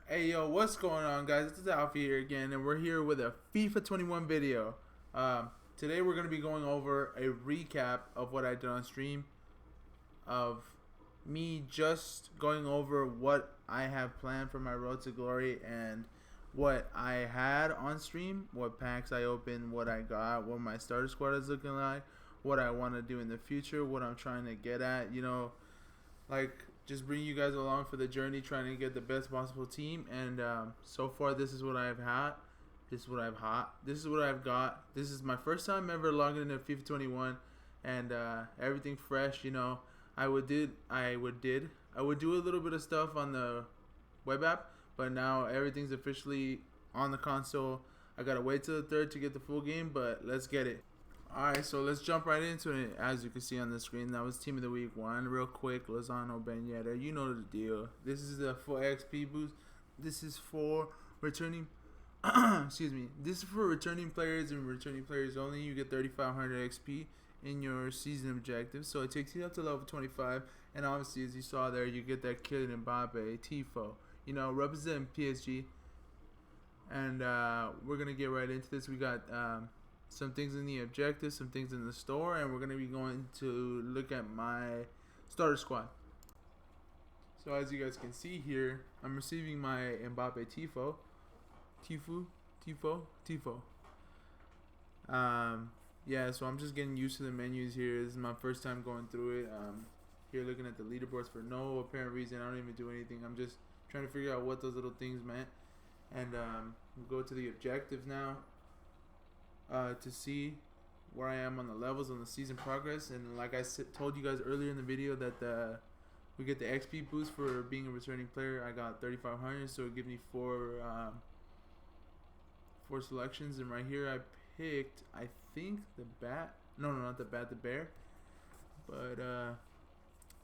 Hey yo, what's going on, guys? It's Alfie here again, and we're here with a FIFA 21 video. Today we're going to be going over a recap of what I did on stream, of me just going over what I have planned for my Road to Glory and what I had on stream, what packs I opened, what I got, what my starter squad is looking like, what I want to do in the future, what I'm trying to get at, like just bring you guys along for the journey, trying to get the best possible team. And so far, this is what I've had. This is what This is what I've got. This is my first time ever logging into FIFA 21, and everything fresh. I would do a little bit of stuff on the web app, but now everything's officially on the console. I gotta wait till the third to get the full game, but let's get it. Alright, so let's jump right into it. As you can see on the screen, that was Team of the Week 1. Real quick, Lozano Ben Yedder. You know the deal. This is the full XP boost. This is for returning excuse me. This is for returning players and returning players only. You get 3,500 XP in your season objective. So it takes you up to level 25. And obviously, as you saw there, you get that Kylian Mbappe Tifo. Representing PSG. And we're going to get right into this. We got some things in the objective, some things in the store, and we're going to be going to look at my starter squad. So as you guys can see here, I'm receiving my Mbappe Tifo. Yeah, so I'm just getting used to the menus here. This is my first time going through it. Here looking at the leaderboards for no apparent reason. I don't even do anything. I'm just trying to figure out what those little things meant. And we'll go to the objectives now. To see where I am on the levels on the season progress. And like I told you guys earlier in the video that we get the XP boost for being a returning player. I got 3,500, so it gives me four selections. And right here I picked, I think, the bat. No, not the bat, the bear. But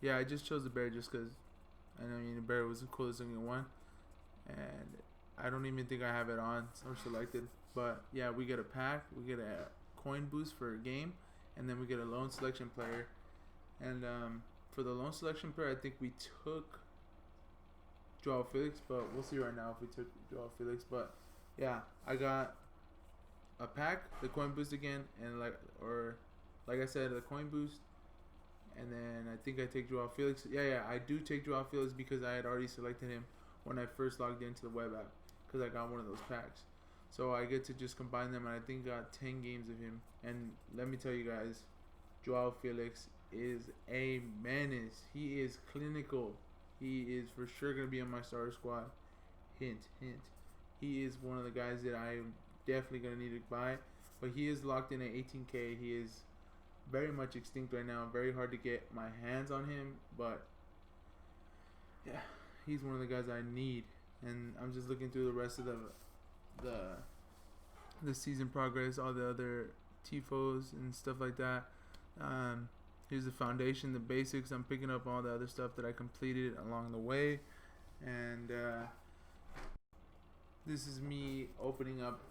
yeah, I just chose the bear just because the bear was the coolest looking one. And I don't even think I have it on or selected. But yeah, we get a pack, we get a coin boost for a game, and then we get a loan selection player. And for the loan selection player, I think we took Joao Felix, but we'll see right now if we took Joao Felix. But yeah, I got a pack, the coin boost again, and like I said, the coin boost. And then I think I take Joao Felix. Yeah, I do take Joao Felix because I had already selected him when I first logged into the web app because I got one of those packs. So I get to just combine them, and I think got 10 games of him. And let me tell you guys, Joao Felix is a menace. He is clinical. He is for sure going to be on my starter squad. Hint, hint. He is one of the guys that I am definitely going to need to buy. But he is locked in at 18K. He is very much extinct right now. Very hard to get my hands on him. But yeah, he's one of the guys I need. And I'm just looking through the rest of the season progress, all the other tifos and stuff like that. Here's the foundation, the basics. I'm picking up all the other stuff that I completed along the way. And this is me opening up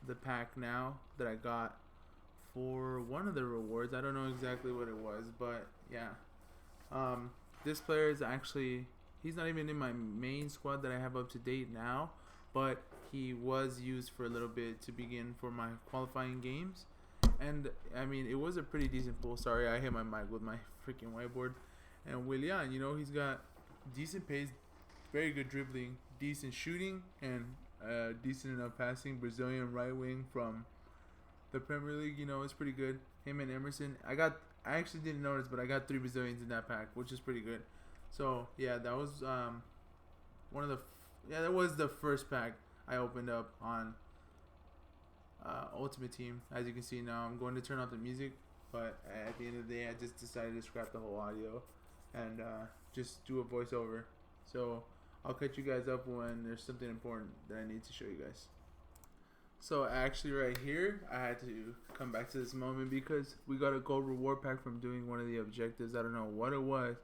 the pack now that I got for one of the rewards. I don't know exactly what it was, but yeah. This player is actually, he's not even in my main squad that I have up to date now, but he was used for a little bit to begin for my qualifying games. And it was a pretty decent pull. Sorry, I hit my mic with my freaking whiteboard. And Willian, he's got decent pace, very good dribbling, decent shooting, and decent enough passing. Brazilian right wing from the Premier League, it's pretty good. Him and Emerson. I actually didn't notice, but I got 3 Brazilians in that pack, which is pretty good. So yeah, that was that was the first pack I opened up on Ultimate Team. As you can see now, I'm going to turn off the music, but at the end of the day, I just decided to scrap the whole audio and just do a voiceover. So I'll catch you guys up when there's something important that I need to show you guys. So actually right here, I had to come back to this moment because we got a gold reward pack from doing one of the objectives. I don't know what it was,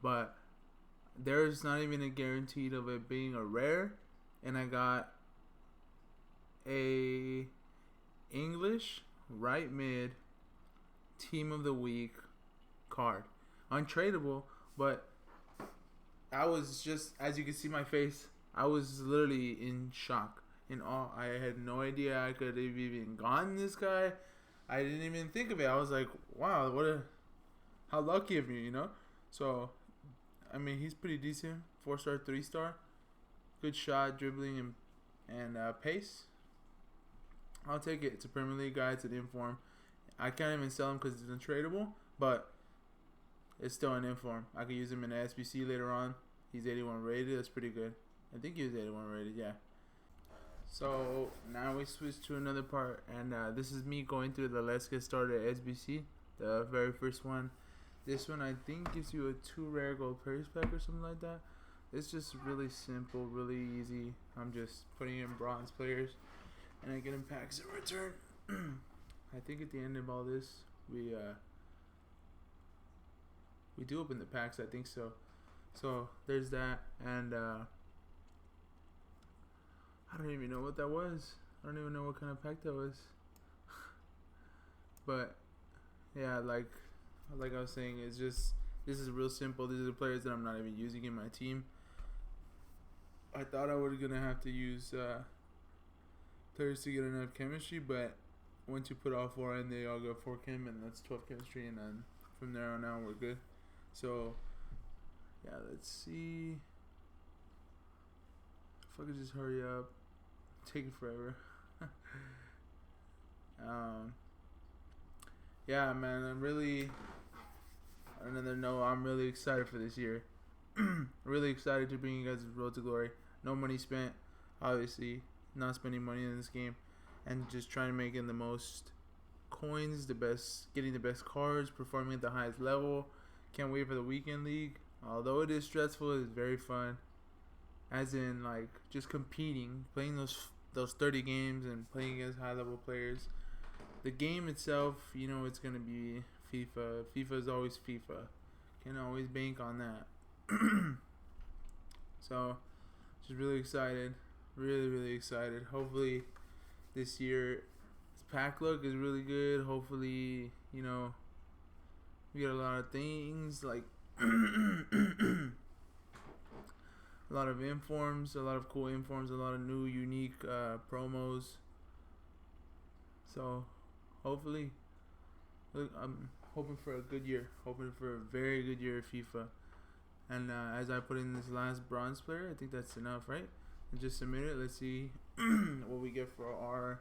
but there's not even a guarantee of it being a rare. And I got a English right mid team of the week card. Untradeable, but I was just, as you can see my face, I was literally in shock, in awe. I had no idea I could have even gotten this guy. I didn't even think of it. I was like, wow, how lucky of me, you know? So, I mean, he's pretty decent. 4-star, 3-star. Good shot, dribbling, and pace. I'll take it. It's a Premier League guy. It's an inform. I can't even sell him because it's untradeable, but it's still an inform. I could use him in the SBC later on. He's 81 rated. That's pretty good. I think he was 81 rated, yeah. So now we switch to another part, and this is me going through the Let's Get Started SBC, the very first one. This one I think gives you a 2 rare gold players pack or something like that. It's just really simple, really easy. I'm just putting in bronze players, and I get in packs in return. I think at the end of all this, we do open the packs. I think so. So there's that, and I don't even know what that was. I don't even know what kind of pack that was. But yeah, like I was saying, it's just, this is real simple. These are the players that I'm not even using in my team. I thought I was gonna have to use players to get enough chemistry, but once you put all 4 in, they all go 4 chem, and that's 12 chemistry, and then from there on out we're good. So yeah, let's see if I could just hurry up. Taking forever. Yeah, man, I'm really, on another note, I'm really excited for this year. Really excited to bring you guys Road to Glory. No money spent, obviously, not spending money in this game, and just trying to make in the most coins, getting the best cards, performing at the highest level. Can't wait for the weekend league. Although it is stressful, it's very fun. As in, like, just competing, playing those 30 games and playing against high level players. The game itself, you know, it's gonna be FIFA. FIFA is always FIFA. Can always bank on that. So, just really excited. Really excited. Hopefully, this year, this pack luck is really good. Hopefully, you know, we get a lot of things like a lot of informs, a lot of cool informs, a lot of new unique promos. So hopefully, look, I'm hoping for a good year, hoping for a very good year of FIFA. And as I put in this last bronze player, I think that's enough, right? And just submit it. Let's see what we get for our,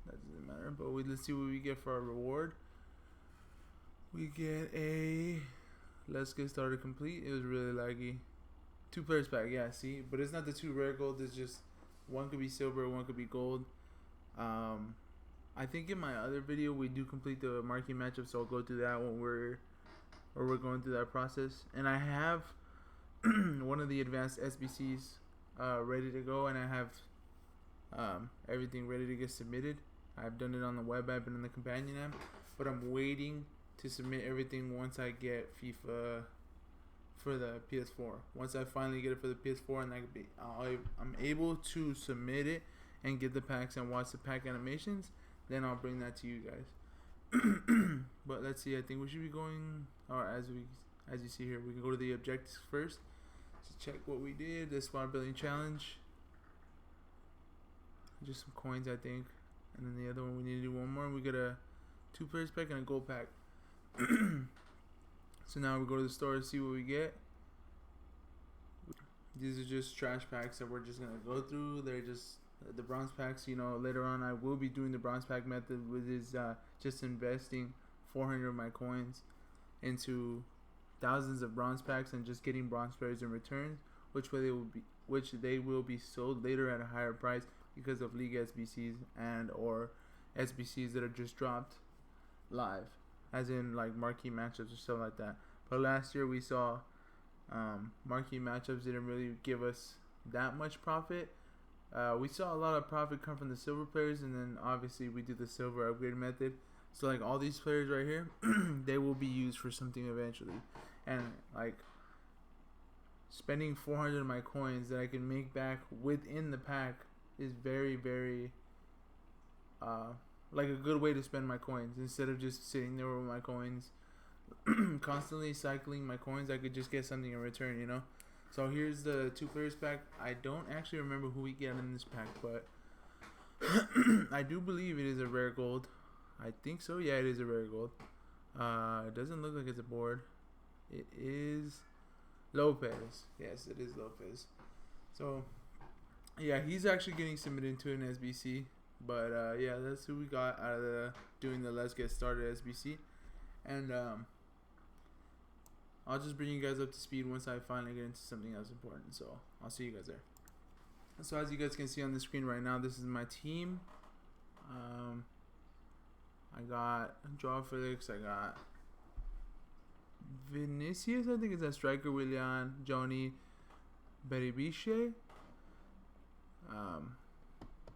that doesn't matter, but let's see what we get for our reward. We get a Let's Get Started complete. It was really laggy. 2 players pack, yeah, see? But it's not the 2 rare gold. It's just, one could be silver, one could be gold. I think in my other video we do complete the marquee matchup, so I'll go through that when we're going through that process. And I have one of the advanced SBCs ready to go, and I have everything ready to get submitted. I've done it on the web app and in the companion app, but I'm waiting to submit everything once I get FIFA for the PS4. Once I finally get it for the PS4 and I'm able to submit it and get the packs and watch the pack animations, then I'll bring that to you guys. But let's see, I think we should be going, or as you see here, we can go to the objectives first to check what we did. The squad building challenge, just some coins I think, and then the other one we need to do one more. We got a 2 players pack and a gold pack. So now we go to the store to see what we get. These are just trash packs that we're just gonna go through. They're just the bronze packs. You know, later on I will be doing the bronze pack method, which is just investing 400 of my coins into thousands of bronze packs and just getting bronze players in return, which they will be sold later at a higher price because of league SBCs and or SBCs that are just dropped live, as in like marquee matchups or stuff like that. But last year we saw marquee matchups didn't really give us that much profit. We saw a lot of profit come from the silver players, and then obviously we do the silver upgrade method. So like all these players right here, they will be used for something eventually. And like spending 400 of my coins that I can make back within the pack is very like a good way to spend my coins, instead of just sitting there with my coins constantly cycling my coins. I could just get something in return, you know. So here's the 2 players pack. I don't actually remember who we get in this pack, but I do believe it is a rare gold. I think so. Yeah, it is a rare gold. It doesn't look like it's a board. It is Lopez. Yes, it is Lopez. So yeah, he's actually getting submitted into an SBC. But yeah, that's who we got out of doing the Let's Get Started SBC. And I'll just bring you guys up to speed once I finally get into something else important. So I'll see you guys there. So as you guys can see on the screen right now, this is my team. I got Joao Felix. I got Vinicius. I think it's a striker. Willian, Johnny, Beribiche.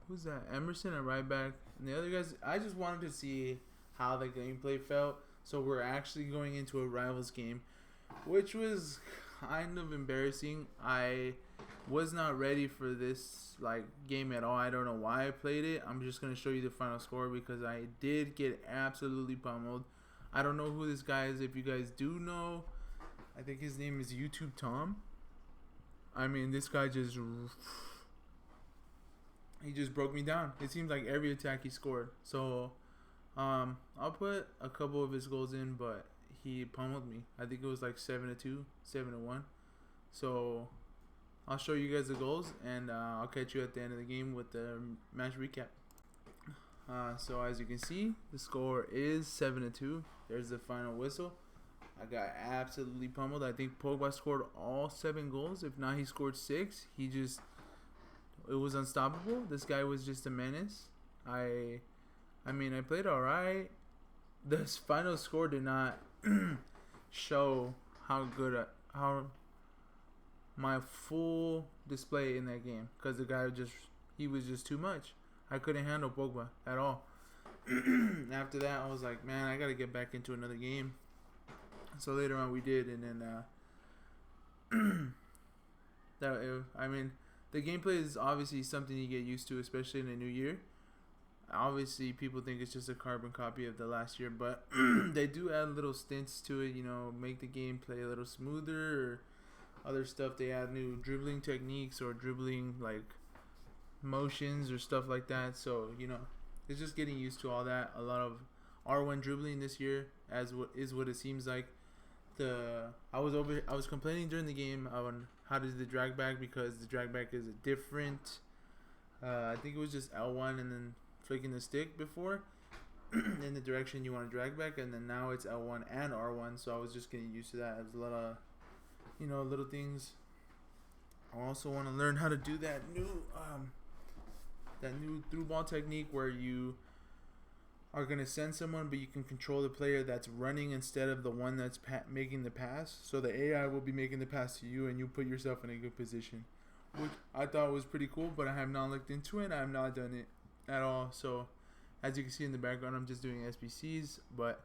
Who's that? Emerson at right back. And the other guys, I just wanted to see how the gameplay felt. So we're actually going into a rivals game, which was kind of embarrassing. I was not ready for this game at all. I don't know why I played it. I'm just gonna show you the final score because I did get absolutely pummeled. I don't know who this guy is. If you guys do know, I think his name is YouTube Tom. I mean, this guy just broke me down. It seems like every attack he scored. So I'll put a couple of his goals in, but he pummeled me. I think it was like 7-2, 7-1. So I'll show you guys the goals, and I'll catch you at the end of the game with the match recap. So as you can see, the score is 7-2. There's the final whistle. I got absolutely pummeled. I think Pogba scored all 7 goals. If not, he scored 6. It was unstoppable. This guy was just a menace. I mean, I played alright. This final score did not show how my full display in that game, because the guy he was just too much. I couldn't handle Pogba at all. After that, I was like, man, I gotta get back into another game. So later on we did, and then I mean, the gameplay is obviously something you get used to, especially in a new year. Obviously, people think it's just a carbon copy of the last year, but they do add little stints to it, make the gameplay a little smoother, or other stuff. They add new dribbling techniques or dribbling motions or stuff like that. So it's just getting used to all that. A lot of R1 dribbling this year, is what it seems like. I was complaining during the game on how to do the drag back, because the drag back is a different. I think it was just L1 and then flicking the stick before in the direction you want to drag back, and then now it's L1 and R1. So I was just getting used to that. There's a lot of little things. I also want to learn how to do that new through ball technique where you are going to send someone, but you can control the player that's running instead of the one that's making the pass. So the AI will be making the pass to you, and you put yourself in a good position, which I thought was pretty cool, but I have not looked into it. I have not done it at all. So as you can see in the background, I'm just doing SBCs, but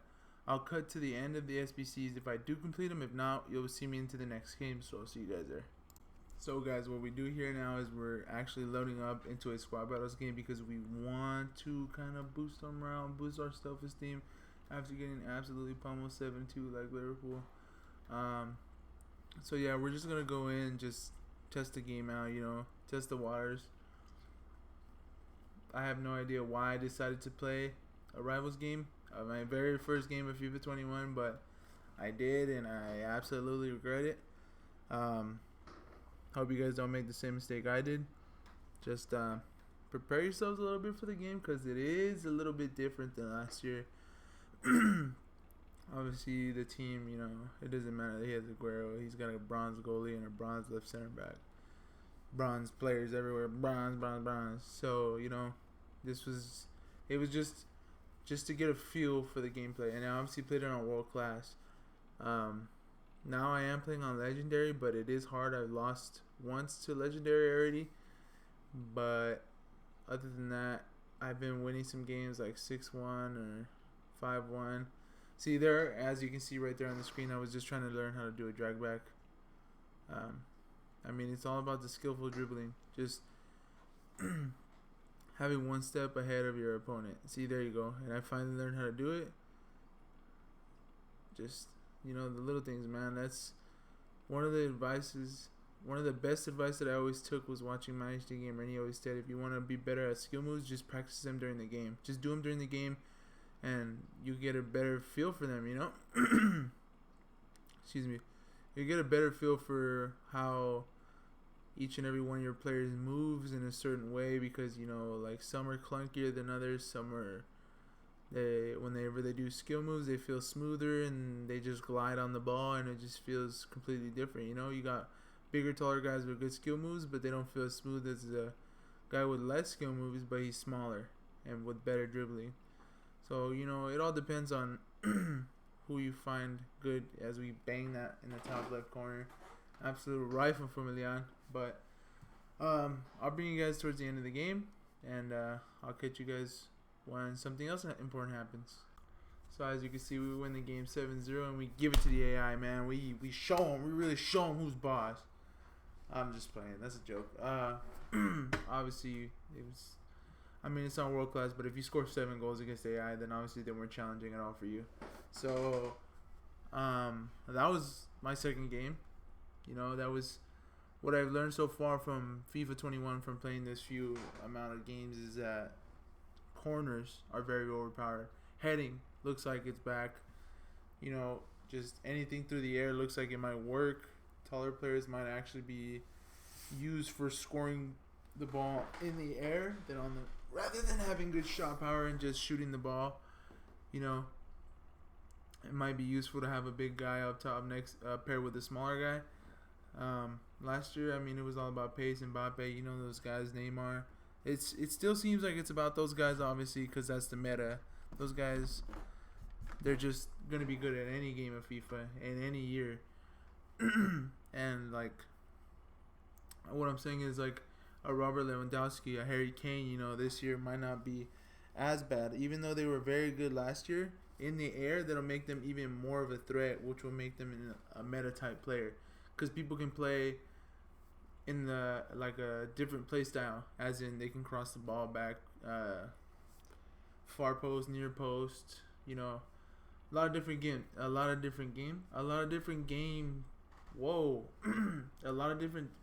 I'll cut to the end of the SBCs if I do complete them. If not, you'll see me into the next game. So I'll see you guys there. So guys, what we do here now is we're actually loading up into a squad battles game, because we want to kind of boost our morale, boost our self-esteem after getting absolutely pummeled 7-2 like Liverpool. So yeah, we're just gonna go in, just test the game out, test the waters. I have no idea why I decided to play a rivals game, my very first game of FIFA 21, but I did, and I absolutely regret it. Hope you guys don't make the same mistake I did. Just prepare yourselves a little bit for the game, because it is a little bit different than last year. Obviously, the team, it doesn't matter. He has Aguero. He's got a bronze goalie and a bronze left center back. Bronze players everywhere. Bronze. So, it was just to get a feel for the gameplay. And I obviously played it on world class. Now I am playing on legendary, but it is hard. I've lost once to legendary already, but other than that, I've been winning some games like 6-1 or 5-1. See there, as you can see right there on the screen, I was just trying to learn how to do a drag back. I mean, it's all about the skillful dribbling, just having one step ahead of your opponent. See, there you go, and I finally learned how to do it. Just the little things, man. That's one of the advices one of the best advice that I always took was watching my HD Gamer, and he always said, if you want to be better at skill moves, just practice them during the game. Just do them during the game, and you get a better feel for them, you know? Excuse me. You get a better feel for how each and every one of your players moves in a certain way, because, you know, like, some are clunkier than others, some are... whenever they do skill moves, they feel smoother and they just glide on the ball, and it just feels completely different. You know, you got bigger, taller guys with good skill moves, but they don't feel as smooth as the guy with less skill moves, but he's smaller and with better dribbling. So, you know, it all depends on who you find good. As we bang that in the top left corner, absolute rifle from Leon. But I'll bring you guys towards the end of the game, and I'll catch you guys when something else important happens. So as you can see, we win the game 7-0, and we give it to the AI, man. We show them. We really show them who's boss. I'm just playing. That's a joke. Obviously, it was... I mean, it's not world class, but if you score 7 goals against AI, then obviously they weren't challenging at all for you. So, that was my second game. You know, that was what I've learned so far from FIFA 21 from playing this few amount of games, is that corners are very overpowered. Heading looks like it's back. You know, just anything through the air looks like it might work. Taller players might actually be used for scoring the ball in the air than on the, rather than having good shot power and just shooting the ball. You know, it might be useful to have a big guy up top next, paired with a smaller guy. Last year, I mean, it was all about pace and Mbappe. You know, those guys, Neymar. It still seems like it's about those guys, obviously, because that's the meta. Those guys, they're just going to be good at any game of FIFA in any year. And, like, what I'm saying is, like, a Robert Lewandowski, a Harry Kane, you know, this year might not be as bad. Even though they were very good last year, in the air, that'll make them even more of a threat, which will make them a meta-type player. Because people can play in the, like, a different play style, as in they can cross the ball back, far post, near post, you know, a lot of different game, a lot of different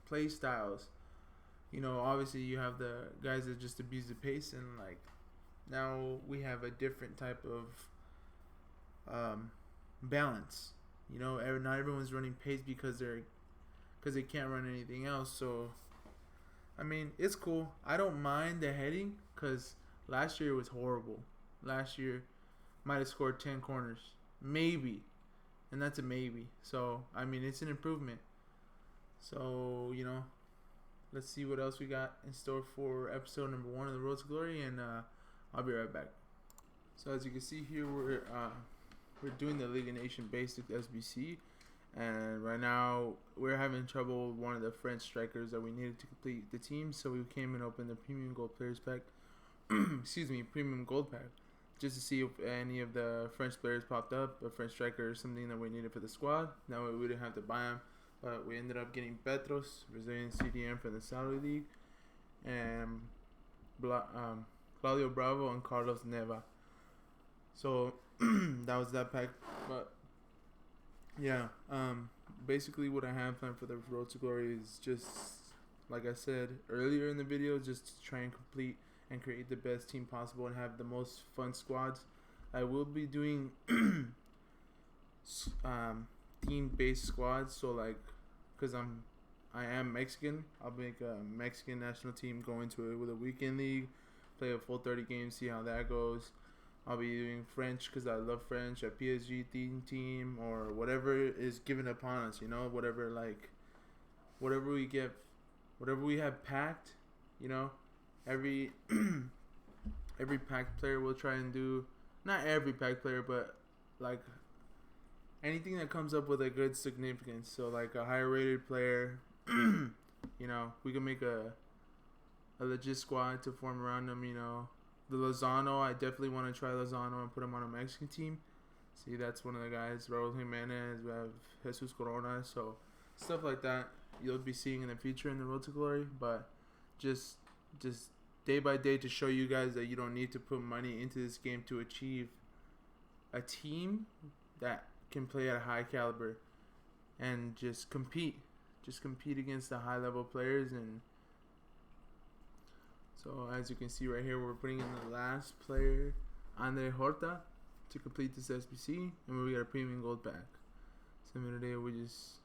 play styles. You know, obviously you have the guys that just abuse the pace, and like now we have a different type of balance. You know, not everyone's running pace because they can't run anything else. So, I mean, it's cool. I don't mind the heading, because last year was horrible. Last year, might have scored 10 corners. Maybe. And that's a maybe. So, I mean, it's an improvement. So, you know, let's see what else we got in store for episode number 1 of the Road to Glory, and I'll be right back. So, as you can see here, we're doing the League of Nations Basic SBC. And right now, we're having trouble with one of the French strikers that we needed to complete the team. So we came and opened the Premium Gold Players Pack. Excuse me, Premium Gold Pack. Just to see if any of the French players popped up. A French striker or something that we needed for the squad. That way we didn't have to buy them. But we ended up getting Petros, Brazilian CDM from the Saudi League. And Claudio Bravo and Carlos Neva. So that was that pack. But yeah, basically what I have planned for the Road to Glory is just, like I said earlier in the video, just to try and complete and create the best team possible and have the most fun squads. I will be doing team-based squads, so like, because I am Mexican, I'll make a Mexican national team, go into it with a weekend league, play a full 30 games, see how that goes. I'll be doing French because I love French, a PSG team, or whatever is given upon us, you know, whatever we have packed, you know, every packed player will try and do, not every packed player, but like anything that comes up with a good significance. So like a higher rated player, you know, we can make a legit squad to form around them, you know. The Lozano, I definitely want to try Lozano and put him on a Mexican team. See, that's one of the guys. Raul Jimenez, we have Jesus Corona. So, stuff like that you'll be seeing in the future in the Road to Glory. But just day by day to show you guys that you don't need to put money into this game to achieve a team that can play at a high caliber and just compete. just compete against the high level players. And so as you can see right here, we're putting in the last player, Andre Horta, to complete this SBC, and we got a premium gold pack. Similar today, we just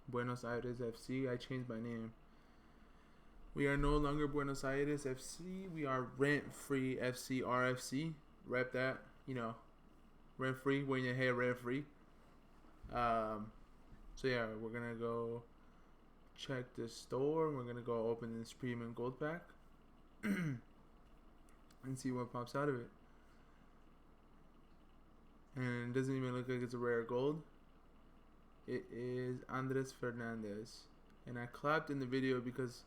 Buenos Aires FC. I changed my name. We are no longer Buenos Aires FC. We are Rent Free FC RFC. Rep that, you know, rent free when you hear rent free. So yeah, we're gonna go check the store. We're gonna go open this premium gold pack and see what pops out of it. And it doesn't even look like it's a rare gold. It is Andres Fernandez. And I clapped in the video because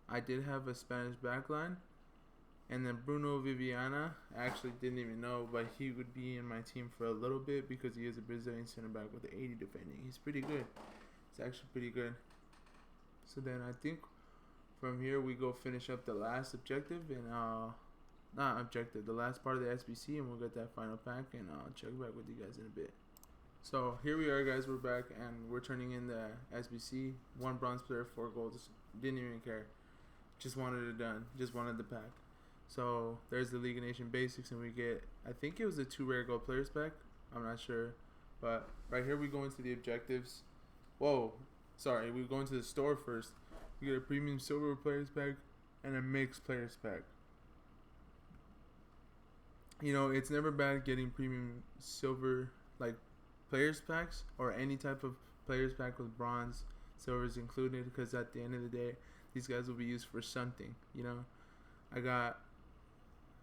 I did have a Spanish backline. And then Bruno Viviana, I actually didn't even know, but he would be in my team for a little bit because he is a Brazilian center back with an 80 defending. He's pretty good. It's actually pretty good. So then I think from here we go finish up the last objective and not objective, the last part of the SBC, and we'll get that final pack, and I'll check back with you guys in a bit. So here we are, guys. We're back and we're turning in the SBC. 1 bronze player, 4 golds. Didn't even care. Just wanted it done. Just wanted the pack. So there's the League of Nations basics, and we get, I think it was a 2 rare gold players pack. I'm not sure, but right here we go into the objectives. Whoa, sorry, we go into the store first. We get a premium silver players pack and a mixed players pack. You know, it's never bad getting premium silver like players packs or any type of players pack with bronze, silvers included, because at the end of the day, these guys will be used for something. You know,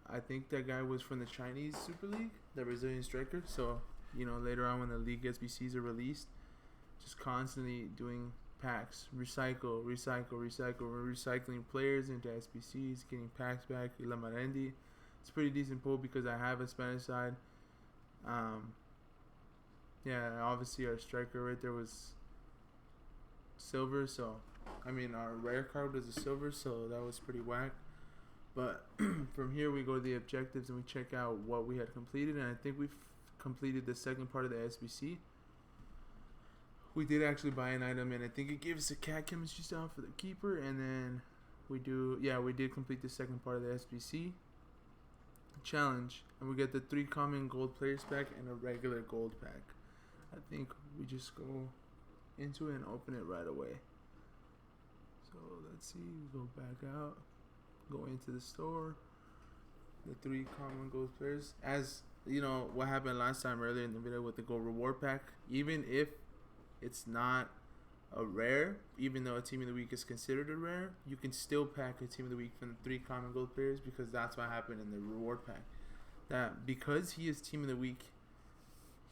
I think that guy was from the Chinese Super League, the Brazilian striker. So, you know, later on when the league SBCs are released, just constantly doing packs, recycle. We're recycling players into SBCs, getting packs back. La Marendi. It's a pretty decent pull because I have a Spanish side. Yeah, obviously our striker right there was silver. So, I mean, our rare card was a silver, so that was pretty whack. But from here we go to the objectives and we check out what we had completed, and I think we've completed the second part of the SBC. We did actually buy an item, and I think it gives a cat chemistry style for the keeper, and then we did complete the second part of the SBC challenge, and we get the 3 common gold players pack and a regular gold pack. I think we just go into it and open it right away. So let's see, we go back out. Go into the store, the 3 common gold players. As you know, what happened last time earlier in the video with the gold reward pack, even if it's not a rare, even though a team of the week is considered a rare, you can still pack a team of the week from the 3 common gold players, because that's what happened in the reward pack. That because he is team of the week,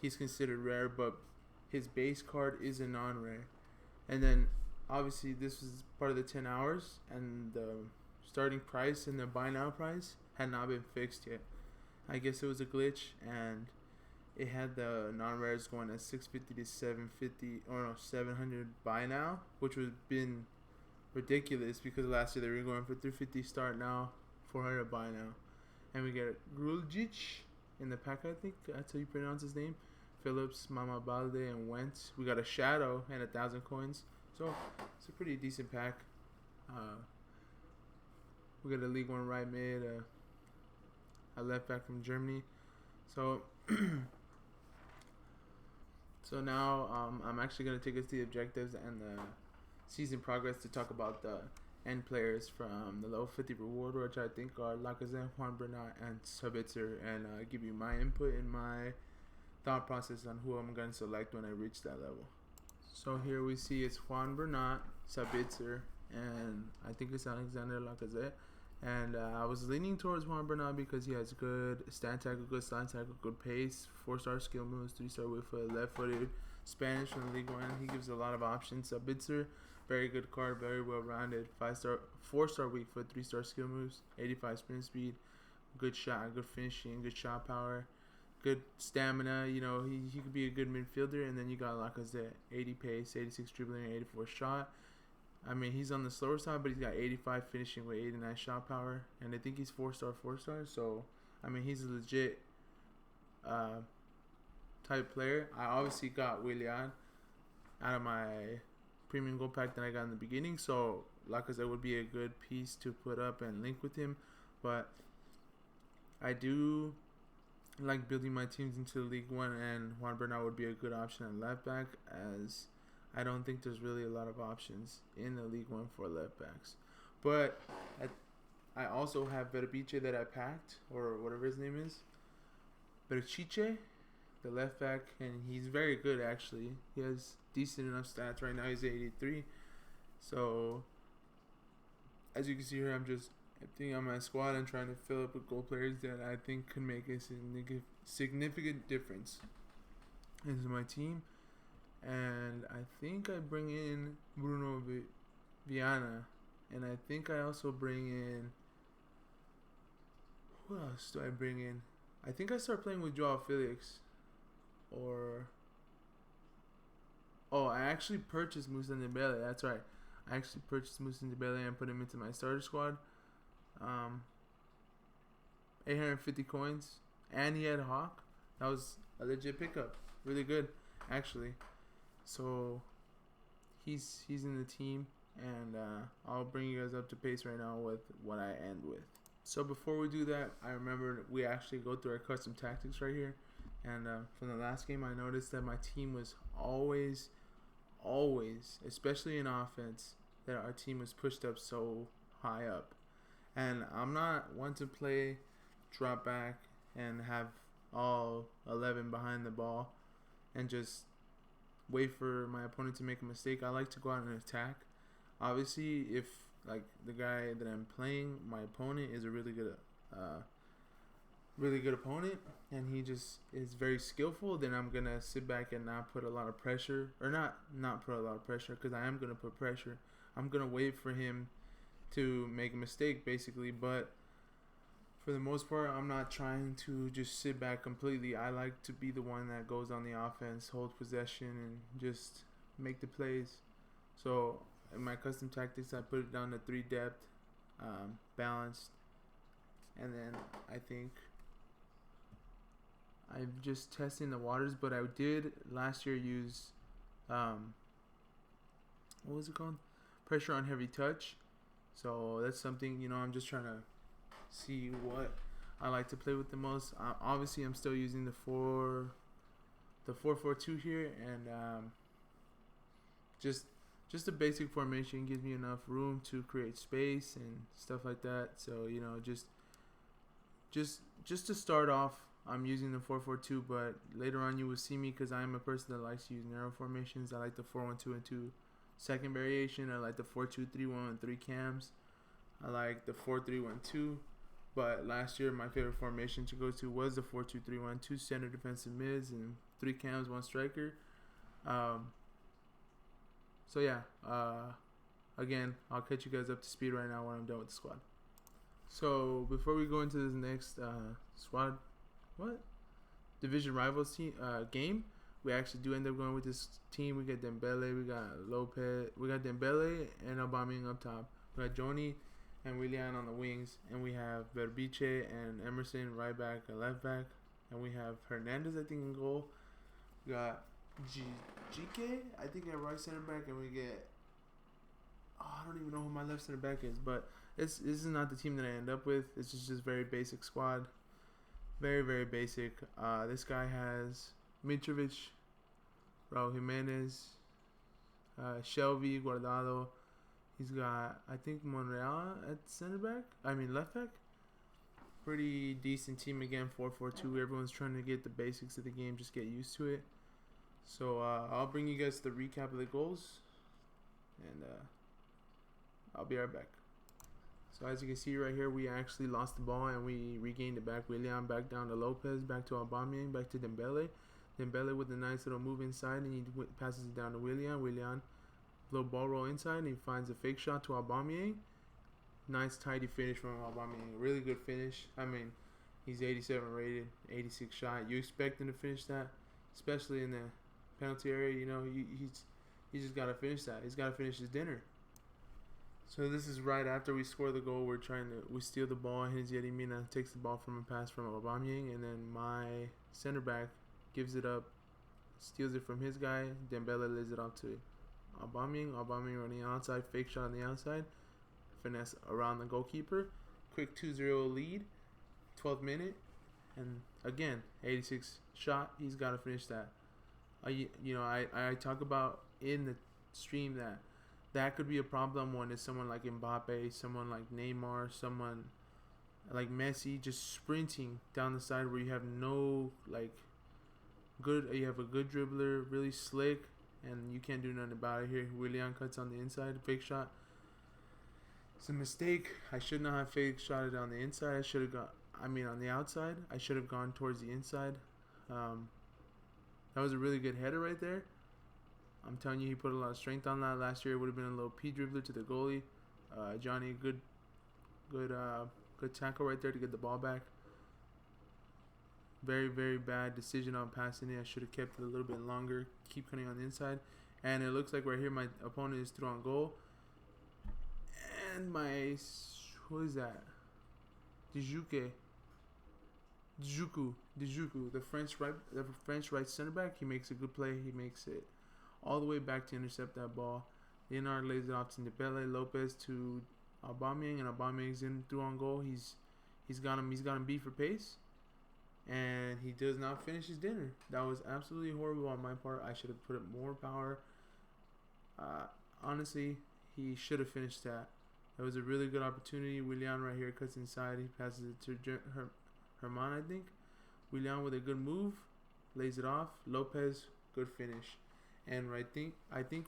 he's considered rare, but his base card is a non-rare. And then obviously this is part of the 10 hours, and the starting price and the buy now price had not been fixed yet. I guess it was a glitch, and it had the non-rares going at 650 to 750 or no 700 buy now, which would have been ridiculous because last year they were going for 350 start now, 400 buy now. And we get Gruljic in the pack, I think that's how you pronounce his name. Phillips, Mama Balde, and Wentz. We got a Shadow and 1,000 coins, so it's a pretty decent pack. We got a League 1 right mid, a left back from Germany. So, so now I'm actually going to take us to the objectives and the season progress to talk about the end players from the level 50 reward, which I think are Lacazette, Juan Bernat, and Sabitzer, and give you my input and my thought process on who I'm going to select when I reach that level. So here we see it's Juan Bernat, Sabitzer, and I think it's Alexander Lacazette. And I was leaning towards Juan Bernat because he has good stand tackle, good slide tackle, good pace, 4-star skill moves, 3-star with foot, left footed, Spanish from the League 1. He gives a lot of options. Sabitzer, very good card, very well rounded, 4-star weak foot, 3-star skill moves, 85 sprint speed, good shot, good finishing, good shot power, good stamina. You know, he could be a good midfielder. And then you got Lacazette, 80 pace, 86 dribbling, 84 shot. I mean, he's on the slower side, but he's got 85 finishing with 89 shot power, and I think he's 4-star. So, I mean, he's a legit type player. I obviously got Willian out of my premium gold pack that I got in the beginning. So Lacazette would be a good piece to put up and link with him. But I do like building my teams into League One, and Juan Bernal would be a good option at left back, as I don't think there's really a lot of options in the League One for left backs. But I also have Verbice that I packed, or whatever his name is, Berchiche, the left back, and he's very good actually. He has decent enough stats right now. He's 83. So as you can see here, I'm just emptying on my squad and trying to fill up with goal players that I think could make a significant difference into my team. And I think I bring in Bruno Viana, and I think I also bring in, who else do I bring in? I think I start playing with Joao Felix, or I actually purchased Moussa Dembele. That's right, I actually purchased Moussa Dembele and put him into my starter squad. 850 coins, and he had Hawk. That was a legit pickup, really good actually. So he's in the team, and I'll bring you guys up to pace right now with what I end with. So before we do that, I remember we actually go through our custom tactics right here, and from the last game I noticed that my team was always, especially in offense, that our team was pushed up so high up. And I'm not one to play drop back and have all 11 behind the ball and just wait for my opponent to make a mistake. I like to go out and attack. Obviously, if like the guy that I'm playing, my opponent is a really good opponent, and he just is very skillful, then I'm gonna sit back and not put a lot of pressure, or not put a lot of pressure, because I am gonna put pressure. I'm gonna wait for him to make a mistake, basically. But for the most part, I'm not trying to just sit back completely. I like to be the one that goes on the offense, hold possession, and just make the plays. So in my custom tactics, I put it down to 3 depth, balanced, and then I think I'm just testing the waters. But I did last year use what was it called? Pressure on heavy touch. So that's something, I'm just trying to see what I like to play with the most. Obviously, I'm still using the 4-4-2 here, and just a basic formation gives me enough room to create space and stuff like that. So just to start off, I'm using the 4-4-2, but later on you will see me, because I am a person that likes to use narrow formations. I like the 4-1-2 and 2 second variation. I like the 4-2-3-1 with 3 cams. I like the 4-3-1-2. But last year, my favorite formation to go to was the 4-2-3-1, 2 center defensive mids and 3 cams, 1 striker. So yeah, again, I'll catch you guys up to speed right now when I'm done with the squad. So before we go into this next division rivals team game, we actually do end up going with this team. We got Dembele, we got Lopez, we got Dembele and Aubameyang up top. We got Joni and Willian on the wings, and we have Verbice and Emerson right back and left back, and we have Hernandez, I think, in goal. We got GK, I think, at right center back, and we get, I don't even know who my left center back is, but this is not the team that I end up with. It's just very basic squad, very, very basic. This guy has Mitrovic, Raul Jimenez, Shelby, Guardado. He's got, I think, Monreal at left back. Pretty decent team again, 4-4-2. Everyone's trying to get the basics of the game, just get used to it. So I'll bring you guys the recap of the goals, and I'll be right back. So as you can see right here, we actually lost the ball and we regained it back. Willian back down to Lopez, back to Aubameyang, back to Dembele. Dembele with a nice little move inside, and he passes it down to Willian. Willian, little ball roll inside, and he finds a fake shot to Aubameyang. Nice tidy finish from Aubameyang. Really good finish. I mean, he's 87 rated, 86 shot. You expect him to finish that, especially in the penalty area. He's just got to finish that. He's got to finish his dinner. So this is right after we score the goal. We steal the ball, and Henry Mina takes the ball from a pass from Aubameyang, and then my center back gives it up, steals it from his guy. Dembele lays it off to Aubameyang running outside, fake shot on the outside, finesse around the goalkeeper, quick 2-0 lead, 12th minute, and again 86 shot. He's got to finish that. I talk about in the stream that could be a problem when it's someone like Mbappe, someone like Neymar, someone like Messi just sprinting down the side where you have no you have a good dribbler, really slick, and you can't do nothing about it here. Willian cuts on the inside, fake shot. It's a mistake. I should not have fake shotted on the inside. I should have on the outside. I should have gone towards the inside. That was a really good header right there. I'm telling you, he put a lot of strength on that. Last year, it would have been a little P dribbler to the goalie. Johnny, good tackle right there to get the ball back. Very, very bad decision on passing it. I should have kept it a little bit longer. Keep cutting on the inside. And it looks like right here my opponent is through on goal. And who is that? Djuku, the French right center back. He makes a good play. He makes it all the way back to intercept that ball. Leonard lays it off to Dembele, Lopez to Aubameyang, and Aubameyang's in through on goal. He's got him beat for pace, and he does not finish his dinner. That was absolutely horrible on my part. I should have put up more power. Honestly, he should have finished that. That was a really good opportunity. Willian right here cuts inside. He passes it to Herman, I think. Willian with a good move, lays it off. Lopez, good finish. And I think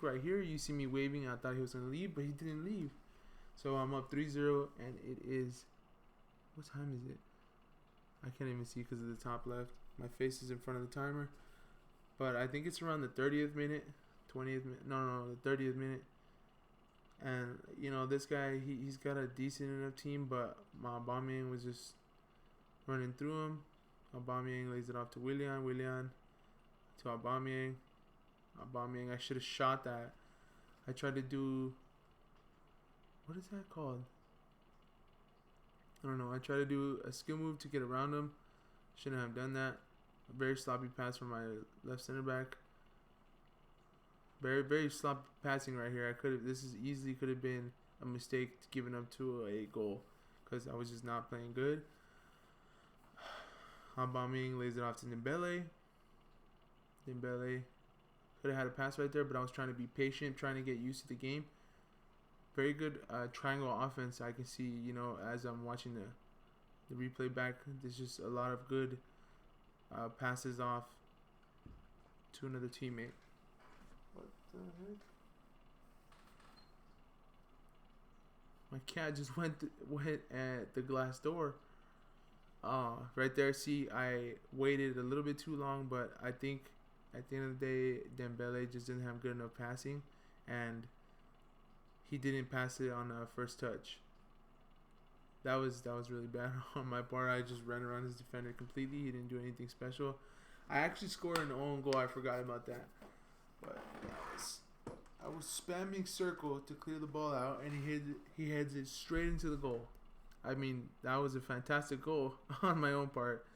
right here you see me waving. I thought he was gonna leave, but he didn't leave. So I'm up 3-0, and it is, what time is it? I can't even see because of the top left. My face is in front of the timer. But I think it's around the 30th minute, 20th minute. No, the 30th minute. And, this guy, he's got a decent enough team, but my Aubameyang was just running through him. Aubameyang lays it off to Willian to Aubameyang. I should have shot that. I tried to do, what is that called? I don't know. I tried to do a skill move to get around him. Shouldn't have done that. A very sloppy pass from my left center back. Very, very sloppy passing right here. This easily could have been a mistake giving up to a goal because I was just not playing good. Aubameyang lays it off to Dembele. Could have had a pass right there, but I was trying to be patient, trying to get used to the game. Very good triangle offense. I can see, as I'm watching the replay back, there's just a lot of good passes off to another teammate. What the heck? My cat just went at the glass door. Right there. See, I waited a little bit too long, but I think at the end of the day, Dembele just didn't have good enough passing, and he didn't pass it on a first touch. That was really bad on my part. I just ran around his defender completely. He didn't do anything special. I actually scored an own goal. I forgot about that. But I was spamming circle to clear the ball out, and he heads it straight into the goal. I mean, that was a fantastic goal on my own part.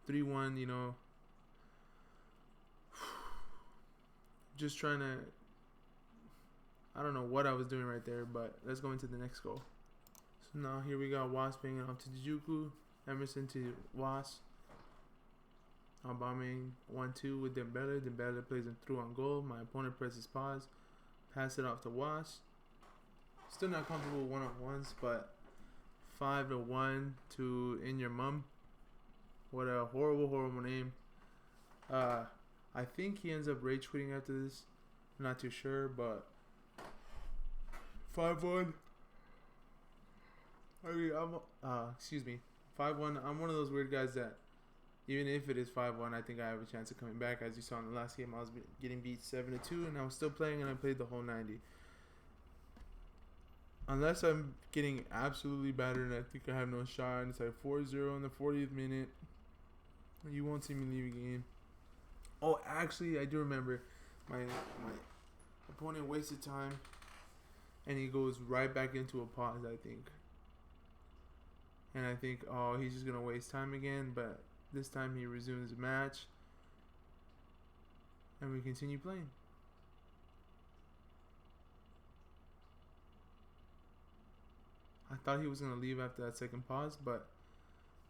3-1, Just trying to, I don't know what I was doing right there, but let's go into the next goal. So now here we got Wasp paying it off to Djuku. Emerson to Wasp. Aubameyang 1-2 with Dembele. Dembele plays him through on goal. My opponent presses pause. Pass it off to Wasp. Still not comfortable one-on-ones, but 5-1 to In Your Mum. What a horrible, horrible name. I think he ends up rage quitting after this. I'm not too sure, but 5-1. Excuse me. 5-1. I'm one of those weird guys that even if it is 5-1, I think I have a chance of coming back. As you saw in the last game, I was getting beat 7-2, and I was still playing, and I played the whole 90. Unless I'm getting absolutely battered and I think I have no shot, and it's like 4-0 in the 40th minute, you won't see me leave a game. Oh, actually, I do remember my opponent wasted time, and he goes right back into a pause, I think. And I think, oh, he's just going to waste time again, but this time he resumes the match, and we continue playing. I thought he was gonna leave after that second pause, but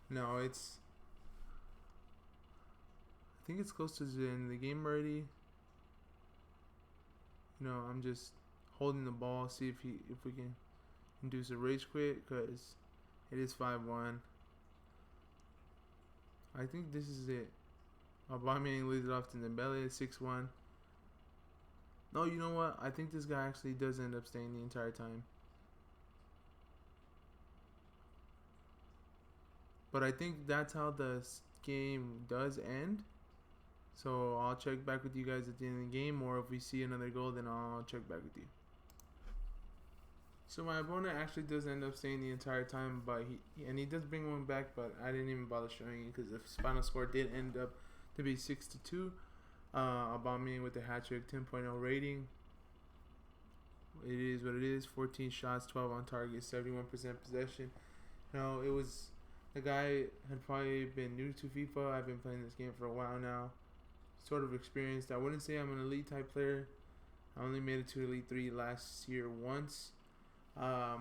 no, I think it's close to the end of the game already. I'm just holding the ball, see if we can induce a rage quit, because it is 5-1. I think this is it. Aubameyang leads it off to Dembele, 6-1. No, you know what? I think this guy actually does end up staying the entire time. But I think that's how the game does end. So I'll check back with you guys at the end of the game, or if we see another goal, then I'll check back with you. So my opponent actually does end up staying the entire time, but he does bring one back, but I didn't even bother showing it because the final score did end up to be 6-2. Aubameyang with the hat trick, 10.0 rating. It is what it is. 14 shots, 12 on target, 71% possession. It was the guy had probably been new to FIFA. I've been playing this game for a while now. Sort of experienced. I wouldn't say I'm an elite type player. I only made it to Elite 3 last year once. But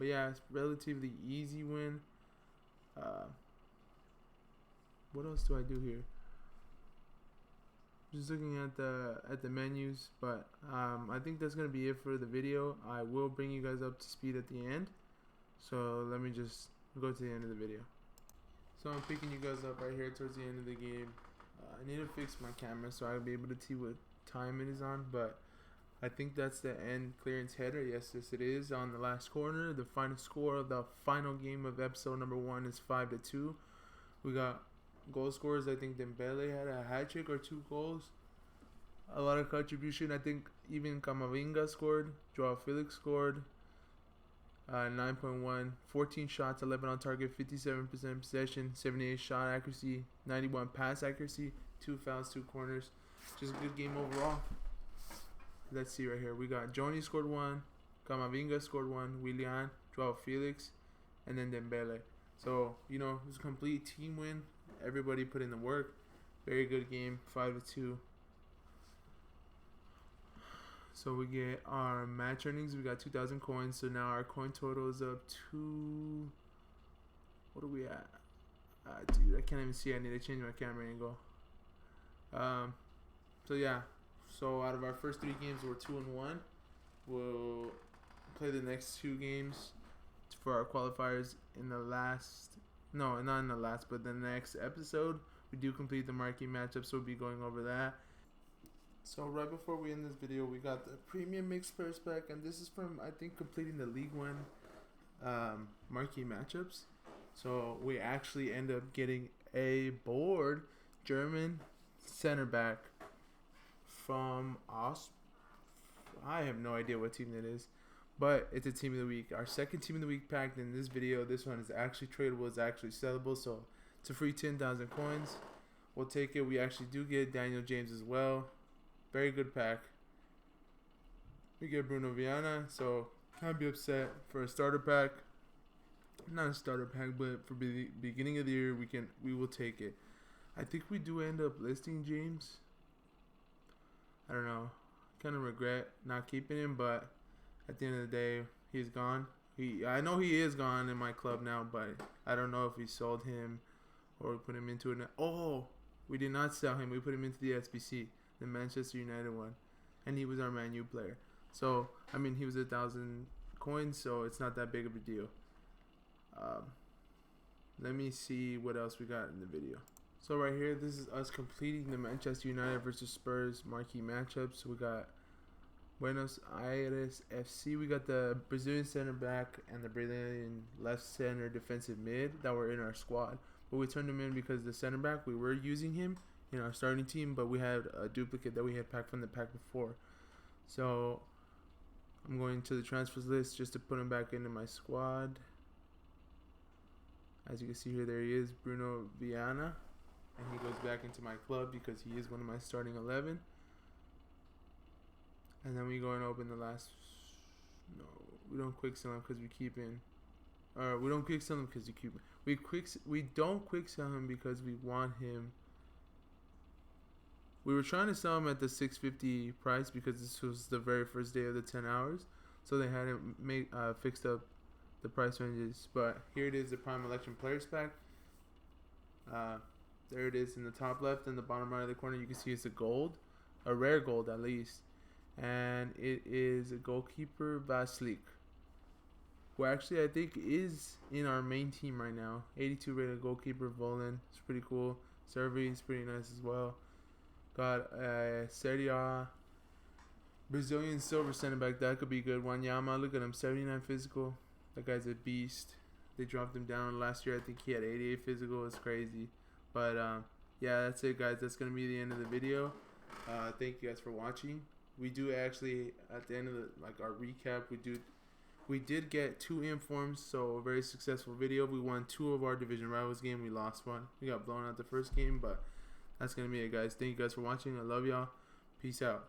yeah, it's relatively easy win. What else do I do here? Just looking at the menus, but I think that's gonna be it for the video. I will bring you guys up to speed at the end. So let me just go to the end of the video. So I'm picking you guys up right here towards the end of the game. I need to fix my camera so I'll be able to see what time it is on, but I think that's the end clearance header. Yes, it is on the last corner. The final score of the final game of episode number 1 is 5-2. We got goal scorers. I think Dembele had a hat trick or 2 goals. A lot of contribution. I think even Camavinga scored. Joao Felix scored. 9.1, 14 shots, 11 on target, 57% possession, 78 shot accuracy, 91 pass accuracy, 2 fouls, 2 corners. Just a good game overall. Let's see right here. We got Joni scored 1, Camavinga scored 1, Willian, Joao Felix, and then Dembele. So, it was a complete team win. Everybody put in the work. Very good game, 5-2. So we get our match earnings. We got 2,000 coins. So now our coin total is up to... What are we at? Dude, I can't even see. I need to change my camera angle. So yeah. So out of our first 3 games, we're 2-1. We'll play the next 2 games for our qualifiers in the last... No, not in the last, but the next episode. We do complete the marquee matchup, so we'll be going over that. So right before we end this video, we got the premium mixed players pack, and this is from, I think, completing the League 1 marquee matchups. So we actually end up getting a board German center back from I have no idea what team that is, but it's a team of the week. Our second team of the week packed in this video. This one is actually tradable, it's actually sellable, so it's a free 10,000 coins. We'll take it. We actually do get Daniel James as well. Very good pack. We get Bruno Viana, so can't be upset for a starter pack. Not a starter pack, but for the beginning of the year, we will take it. I think we do end up listing James. I don't know. Kind of regret not keeping him, but at the end of the day, he's gone. I know he is gone in my club now, but I don't know if we sold him or we put him into an. Oh, we did not sell him. We put him into the SBC. The Manchester United one, and he was our Man U player. So I mean, he was 1,000 coins, so it's not that big of a deal. Let me see what else we got in the video. So right here, this is us completing the Manchester United versus Spurs marquee matchups. We got Buenos Aires FC. We got the Brazilian center back and the Brazilian left center defensive mid that were in our squad, but we turned them in because the center back, we were using him in our starting team, but we had a duplicate that we had packed from the pack before. So I'm going to the transfers list just to put him back into my squad. As you can see here, there he is, Bruno Viana, and he goes back into my club because he is one of my starting 11. And then we go and open the last. No, we don't quick sell him because we keep in. We don't quick sell him because we keep. We don't quick sell him because we want him. We were trying to sell him at the 650 price because this was the very first day of the 10 hours. so they had to make fixed up the price ranges. But here it is, the Prime Election Players Pack. There it is in the top left and the bottom right of the corner. You can see it's a gold, a rare gold at least, and it is a goalkeeper Vaslik, who actually I think is in our main team right now. 82 rated goalkeeper Volin. It's pretty cool. Servi is pretty nice as well. Got Serie A Brazilian silver center back. That could be good. Wanyama, look at him, 79 physical. That guy's a beast. They dropped him down last year. I think he had 88 physical. It's crazy. But yeah, that's it, guys. That's gonna be the end of the video. Thank you guys for watching. We do actually at the end of our recap, we did get 2 informs, so a very successful video. We won 2 of our division rivals game. We lost 1. We got blown out the first game, but that's gonna be it, guys. Thank you guys for watching. I love y'all. Peace out.